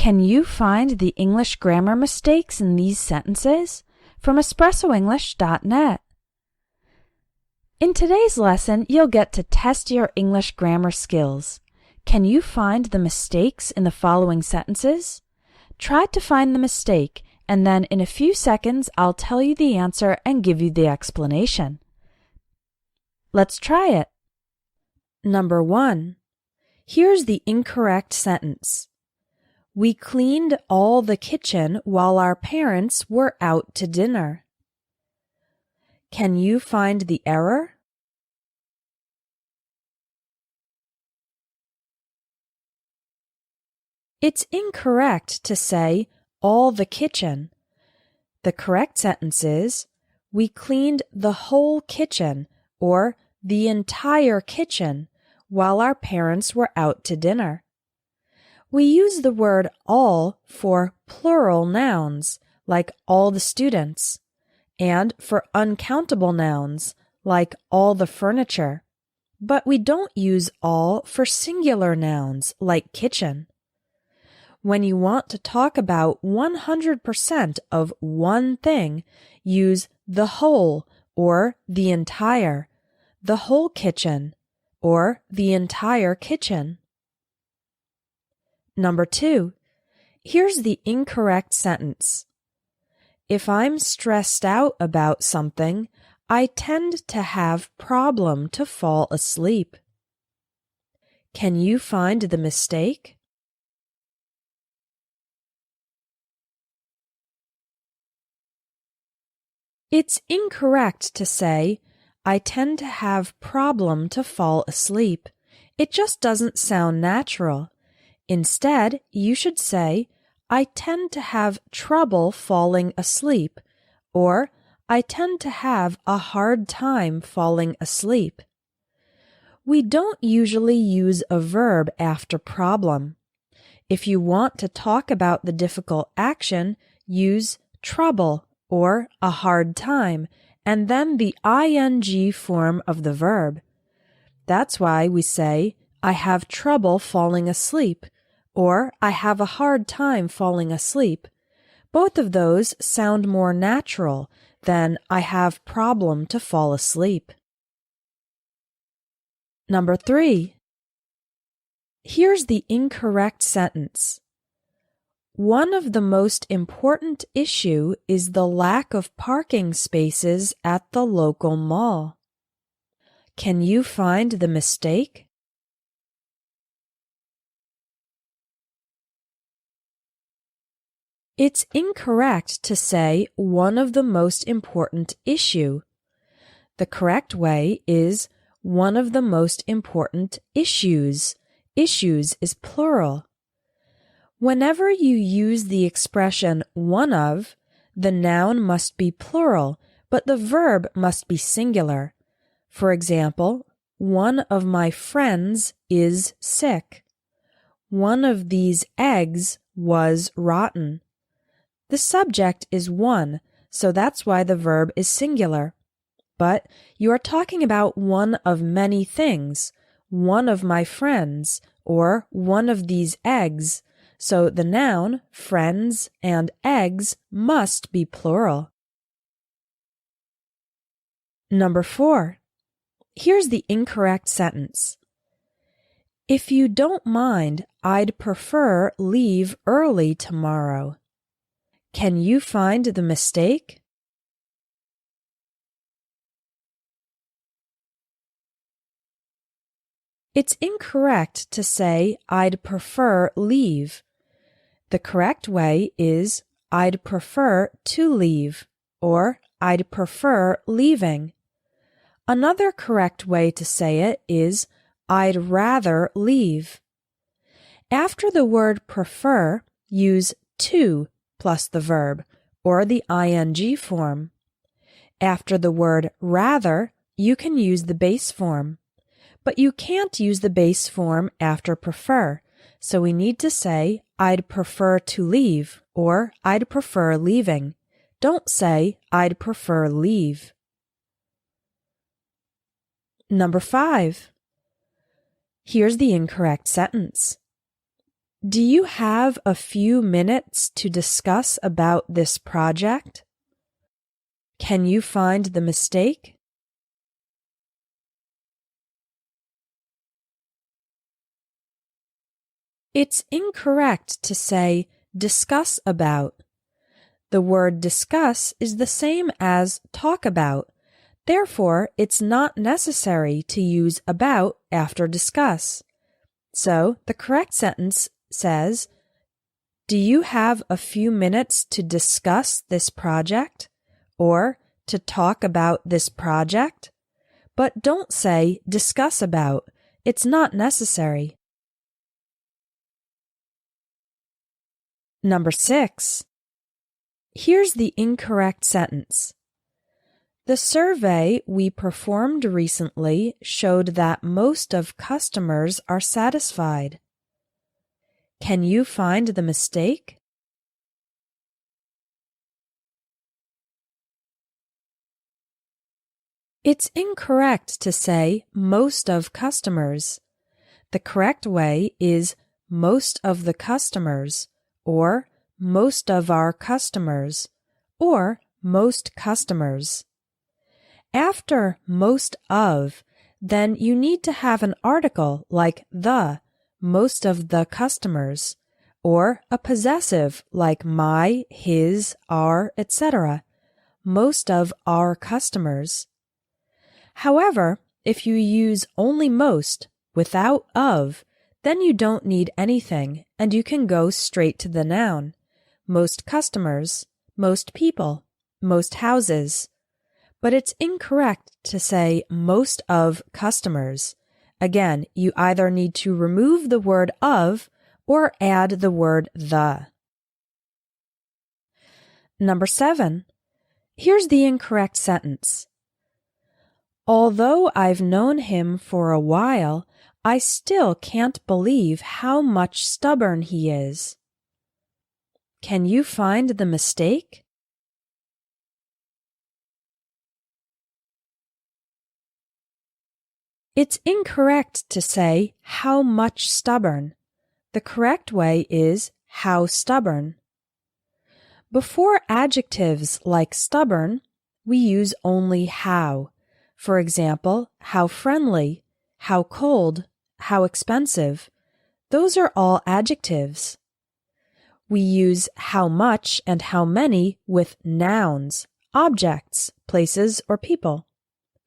Can you find the English grammar mistakes in these sentences? From espressoenglish.net. In today's lesson, you'll get to test your English grammar skills. Can you find the mistakes in the following sentences? Try to find the mistake, and then in a few seconds, I'll tell you the answer and give you the explanation. Let's try it. Number 1. Here's the incorrect sentence. We cleaned all the kitchen while our parents were out to dinner. Can you find the error? It's incorrect to say all the kitchen. The correct sentence is, we cleaned the whole kitchen or the entire kitchen while our parents were out to dinner. We use the word all for plural nouns, like all the students, and for uncountable nouns, like all the furniture. But we don't use all for singular nouns, like kitchen. When you want to talk about 100% of one thing, use the whole or the entire, the whole kitchen, or the entire kitchen. Number 2. Here's the incorrect sentence. If I'm stressed out about something, I tend to have problem to fall asleep. Can you find the mistake? It's incorrect to say, I tend to have problem to fall asleep. It just doesn't sound natural. Instead, you should say, I tend to have trouble falling asleep, or I tend to have a hard time falling asleep. We don't usually use a verb after problem. If you want to talk about the difficult action, use trouble or a hard time, and then the ing form of the verb. That's why we say, I have trouble falling asleep, or I have a hard time falling asleep. Both of those sound more natural than I have problem to fall asleep. Number 3. Here's the incorrect sentence. One of the most important issue is the lack of parking spaces at the local mall. Can you find the mistake? It's incorrect to say one of the most important issue. The correct way is one of the most important issues. Issues is plural. Whenever you use the expression one of, the noun must be plural, but the verb must be singular. For example, one of my friends is sick. One of these eggs was rotten. The subject is one, so that's why the verb is singular. But you are talking about one of many things, one of my friends, or one of these eggs, so the noun, friends, and eggs must be plural. Number 4. Here's the incorrect sentence. If you don't mind, I'd prefer leave early tomorrow. Can you find the mistake? It's incorrect to say, I'd prefer leave. The correct way is, I'd prefer to leave, or I'd prefer leaving. Another correct way to say it is, I'd rather leave. After the word prefer, use to plus the verb, or the ing form. After the word rather, you can use the base form. But you can't use the base form after prefer, so we need to say, I'd prefer to leave, or I'd prefer leaving. Don't say, I'd prefer leave. Number 5. Here's the incorrect sentence. Do you have a few minutes to discuss about this project? Can you find the mistake? It's incorrect to say discuss about. The word discuss is the same as talk about. Therefore, it's not necessary to use about after discuss. So, the correct sentence says, do you have a few minutes to discuss this project? Or to talk about this project? But don't say discuss about. It's not necessary. Number 6. Here's the incorrect sentence. The survey we performed recently showed that most of customers are satisfied. Can you find the mistake? It's incorrect to say most of customers. The correct way is most of the customers, or most of our customers, or most customers. After most of, then you need to have an article like the, most of the customers, or a possessive like my, his, our, etc., most of our customers. However, if you use only most without of, then you don't need anything and you can go straight to the noun. Most customers, most people, most houses. But it's incorrect to say most of customers. Again, you either need to remove the word of or add the word the. Number 7. Here's the incorrect sentence. Although I've known him for a while, I still can't believe how much stubborn he is. Can you find the mistake? It's incorrect to say how much stubborn. The correct way is how stubborn. Before adjectives like stubborn, we use only how. For example, how friendly, how cold, how expensive. Those are all adjectives. We use how much and how many with nouns, objects, places, or people.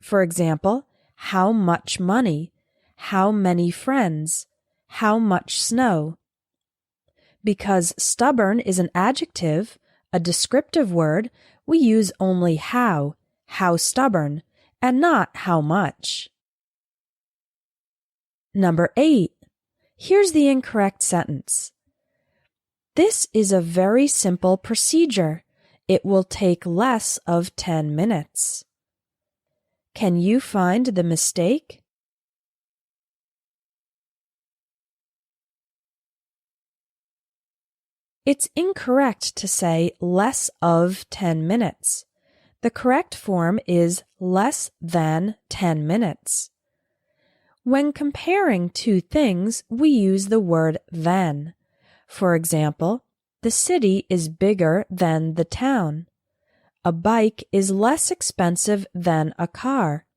For example, how much money, how many friends, how much snow. Because stubborn is an adjective, a descriptive word, we use only how stubborn, and not how much. Number 8. Here's the incorrect sentence. This is a very simple procedure. It will take less of 10 minutes. Can you find the mistake? It's incorrect to say less of 10 minutes. The correct form is less than 10 minutes. When comparing two things, we use the word than. For example, the city is bigger than the town. A bike is less expensive than a car.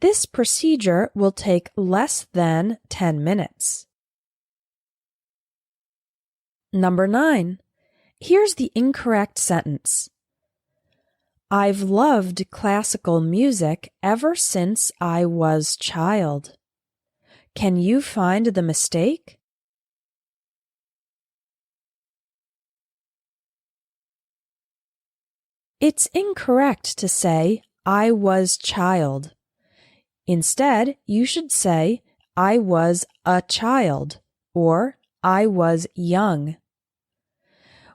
This procedure will take less than 10 minutes. Number 9. Here's the incorrect sentence. I've loved classical music ever since I was child. Can you find the mistake? It's incorrect to say, I was child. Instead, you should say, I was a child, or I was young.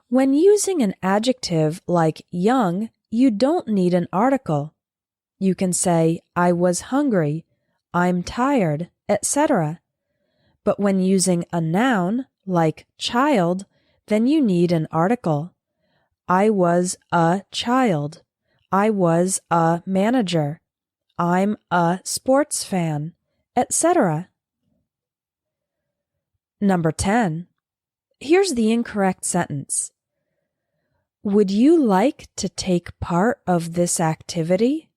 When using an adjective like young, you don't need an article. You can say, I was hungry, I'm tired, etc. But when using a noun like child, then you need an article. I was a child. I was a manager. I'm a sports fan, etc. Number 10. Here's the incorrect sentence. Would you like to take part of this activity?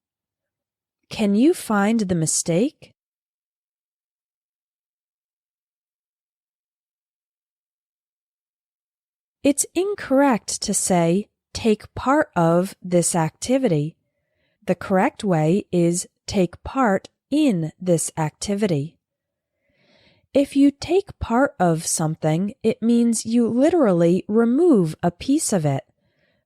Can you find the mistake? It's incorrect to say, take part of this activity. The correct way is take part in this activity. If you take part of something, it means you literally remove a piece of it.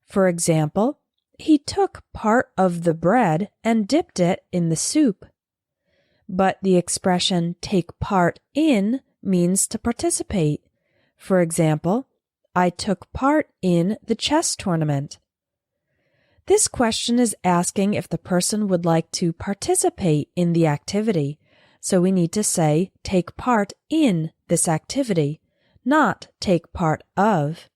For example, he took part of the bread and dipped it in the soup. But the expression take part in means to participate. For example, I took part in the chess tournament. This question is asking if the person would like to participate in the activity, so we need to say take part in this activity, not take part of.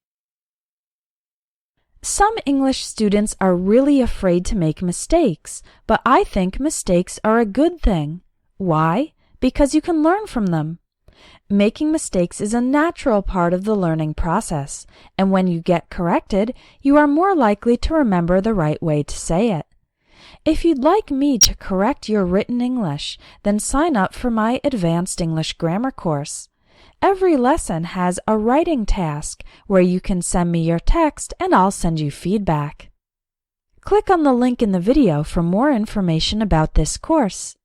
Some English students are really afraid to make mistakes, but I think mistakes are a good thing. Why? Because you can learn from them. Making mistakes is a natural part of the learning process, and when you get corrected, you are more likely to remember the right way to say it. If you'd like me to correct your written English, then sign up for my Advanced English Grammar course. Every lesson has a writing task where you can send me your text and I'll send you feedback. Click on the link in the video for more information about this course.